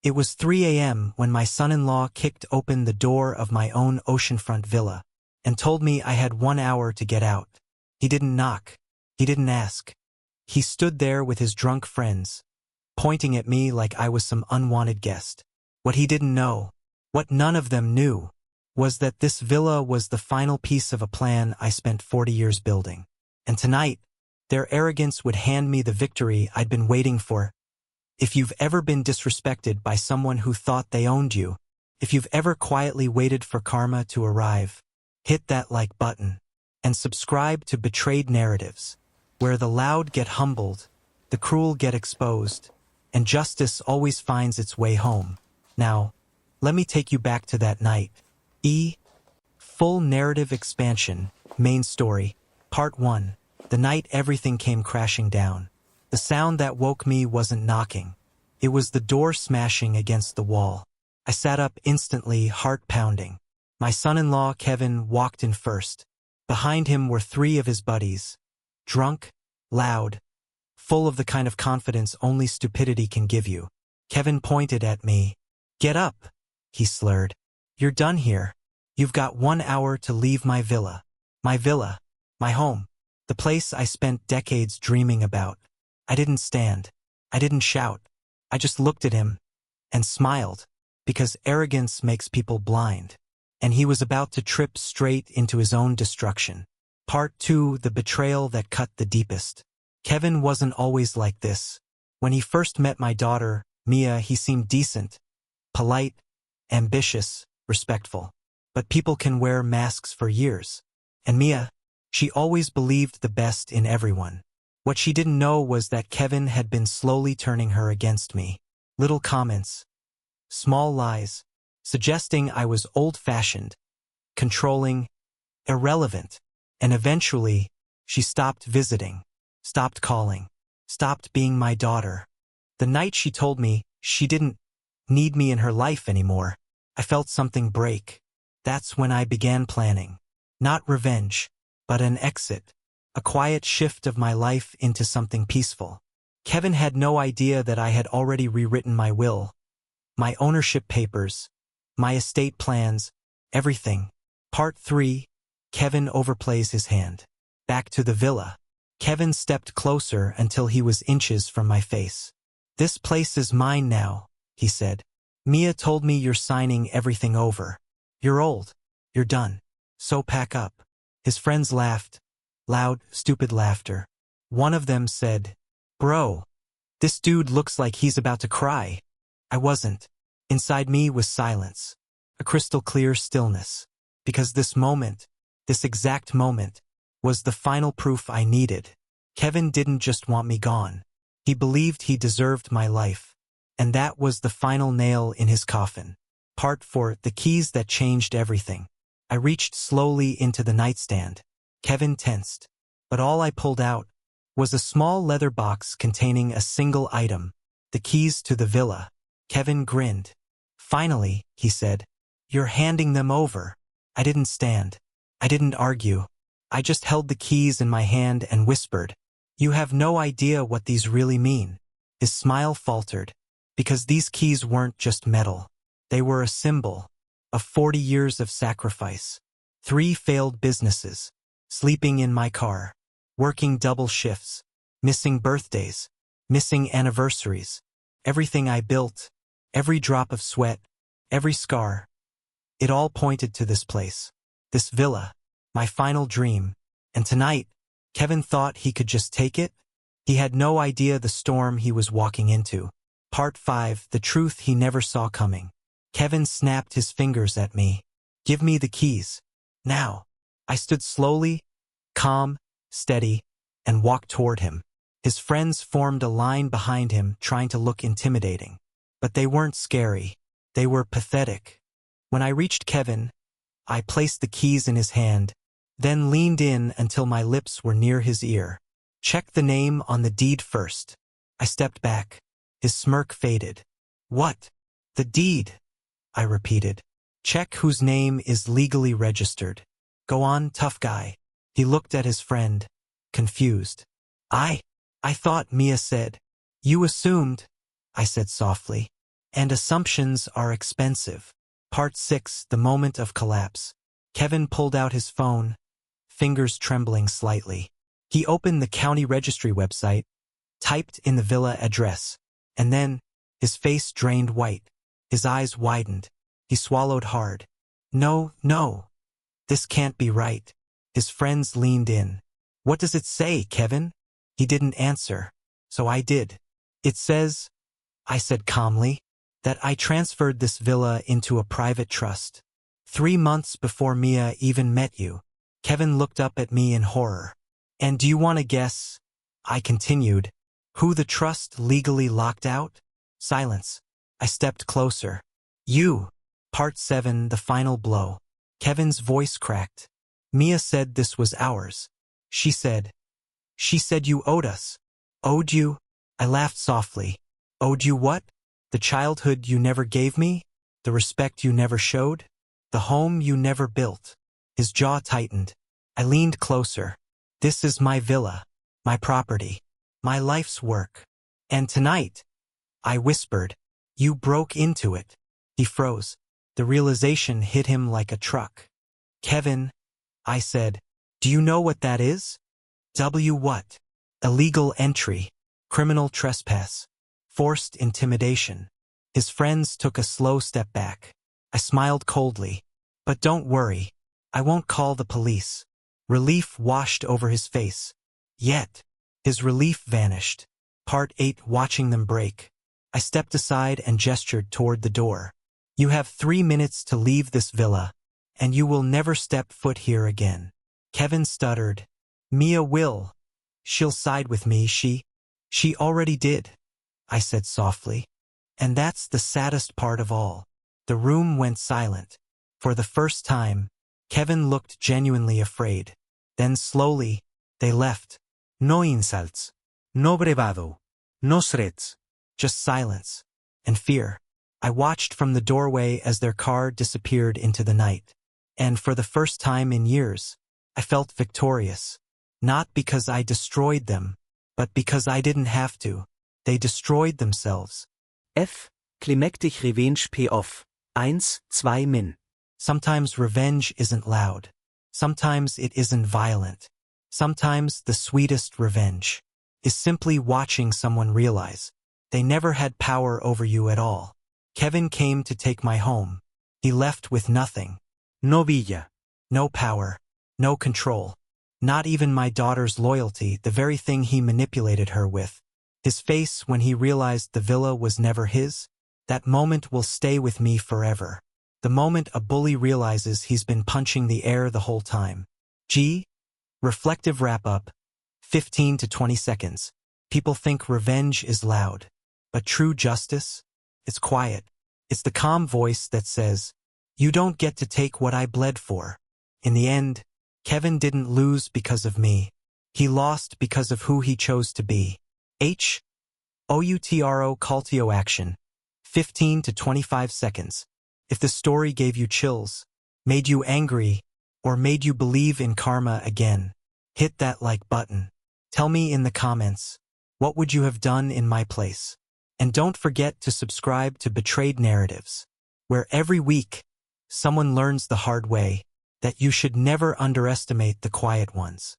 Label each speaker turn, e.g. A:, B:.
A: It was 3 a.m. when my son-in-law kicked open the door of my own oceanfront villa and told me I had 1 hour to get out. He didn't knock. He didn't ask. He stood there with his drunk friends, pointing at me like I was some unwanted guest. What he didn't know, what none of them knew, was that this villa was the final piece of a plan I spent 40 years building. And tonight, their arrogance would hand me the victory I'd been waiting for. If you've ever been disrespected by someone who thought they owned you, if you've ever quietly waited for karma to arrive, hit that like button and subscribe to Betrayed Narratives, where the loud get humbled, the cruel get exposed, and justice always finds its way home. Now, let me take you back to that night. Full narrative expansion, main story, part 1. The night everything came crashing down. The sound that woke me wasn't knocking. It was the door smashing against the wall. I sat up instantly, heart pounding. My son-in-law, Kevin, walked in first. Behind him were 3 of his buddies. Drunk, loud, full of the kind of confidence only stupidity can give you. Kevin pointed at me. "Get up," he slurred. "You're done here. You've got 1 hour to leave my villa. My villa. My home. The place I spent decades dreaming about." I didn't stand. I didn't shout. I just looked at him and smiled, because arrogance makes people blind. And he was about to trip straight into his own destruction. Part 2, the betrayal that cut the deepest. Kevin wasn't always like this. When he first met my daughter, Mia, he seemed decent, polite, ambitious, respectful. But people can wear masks for years. And Mia, she always believed the best in everyone. What she didn't know was that Kevin had been slowly turning her against me. Little comments, small lies, suggesting I was old-fashioned, controlling, irrelevant. And eventually, she stopped visiting, stopped calling, stopped being my daughter. The night she told me she didn't need me in her life anymore, I felt something break. That's when I began planning. Not revenge, but an exit. A quiet shift of my life into something peaceful. Kevin had no idea that I had already rewritten my will, my ownership papers, my estate plans, everything. Part 3, Kevin overplays his hand. Back to the villa. Kevin stepped closer until he was inches from my face. "This place is mine now," he said. "Mia told me you're signing everything over. You're old. You're done. So pack up." His friends laughed. Loud, stupid laughter. One of them said, "Bro, this dude looks like he's about to cry." I wasn't. Inside me was silence. A crystal clear stillness. Because this moment, this exact moment, was the final proof I needed. Kevin didn't just want me gone. He believed he deserved my life. And that was the final nail in his coffin. Part 4, the keys that changed everything. I reached slowly into the nightstand. Kevin tensed. But all I pulled out was a small leather box containing a single item, the keys to the villa. Kevin grinned. "Finally," he said, "you're handing them over." I didn't stand. I didn't argue. I just held the keys in my hand and whispered, "You have no idea what these really mean." His smile faltered, because these keys weren't just metal. They were a symbol of 40 years of sacrifice, 3 failed businesses, sleeping in my car, working double shifts, missing birthdays, missing anniversaries. Everything I built, every drop of sweat, every scar, it all pointed to this place, this villa, my final dream. And tonight, Kevin thought he could just take it? He had no idea the storm he was walking into. Part 5, the truth he never saw coming. Kevin snapped his fingers at me. "Give me the keys. Now." I stood slowly, calm, steady, and walked toward him. His friends formed a line behind him, trying to look intimidating. But they weren't scary. They were pathetic. When I reached Kevin, I placed the keys in his hand, then leaned in until my lips were near his ear. "Check the name on the deed first." I stepped back. His smirk faded. "What? The deed?" I repeated. "Check whose name is legally registered. Go on, tough guy." He looked at his friend, confused. I thought," Mia said. "You assumed," I said softly. And assumptions are expensive. Part 6, The Moment of Collapse. Kevin pulled out his phone, fingers trembling slightly. He opened the county registry website, typed in the villa address, and then, his face drained white. His eyes widened. He swallowed hard. No, no. This can't be right. His friends leaned in. What does it say, Kevin? He didn't answer. So I did. It says, I said calmly, that I transferred this villa into a private trust. 3 months before Mia even met you. Kevin looked up at me in horror. And do you want to guess, I continued, who the trust legally locked out? Silence. I stepped closer. You. Part 7, The Final Blow. Kevin's voice cracked. Mia said this was ours. She said you owed us. Owed you? I laughed softly. Owed you what? The childhood you never gave me? The respect you never showed? The home you never built? His jaw tightened. I leaned closer. This is my villa, my property, my life's work. And tonight, I whispered, you broke into it. He froze. The realization hit him like a truck. Kevin, I said, do you know what that is? What? Illegal entry, criminal trespass, forced intimidation. His friends took a slow step back. I smiled coldly. But don't worry, I won't call the police. Relief washed over his face. Yet, his relief vanished. Part 8, Watching them break. I stepped aside and gestured toward the door. You have 3 minutes to leave this villa, and you will never step foot here again. Kevin stuttered. Mia will. She'll side with me, she already did, I said softly. And that's the saddest part of all. The room went silent. For the first time, Kevin looked genuinely afraid. Then slowly, they left. No insults. No bravado. No threats. Just silence. And fear. I watched from the doorway as their car disappeared into the night. And for the first time in years, I felt victorious. Not because I destroyed them, but because I didn't have to. They destroyed themselves.
B: F. Climactic Revenge Payoff. 1-2 Min.
A: Sometimes revenge isn't loud. Sometimes it isn't violent. Sometimes the sweetest revenge is simply watching someone realize they never had power over you at all. Kevin came to take my home. He left with nothing.
B: No villa.
A: No power. No control. Not even my daughter's loyalty, the very thing he manipulated her with. His face when he realized the villa was never his, that moment will stay with me forever. The moment a bully realizes he's been punching the air the whole time. Reflective wrap-up, 15 to 20 seconds. People think revenge is loud. But true justice? It's quiet. It's the calm voice that says, you don't get to take what I bled for. In the end, Kevin didn't lose because of me. He lost because of who he chose to be. OUTRO Call to action. 15 to 25 seconds. If the story gave you chills, made you angry, or made you believe in karma again, hit that like button. Tell me in the comments, what would you have done in my place? And don't forget to subscribe to Betrayed Narratives, where every week, someone learns the hard way that you should never underestimate the quiet ones.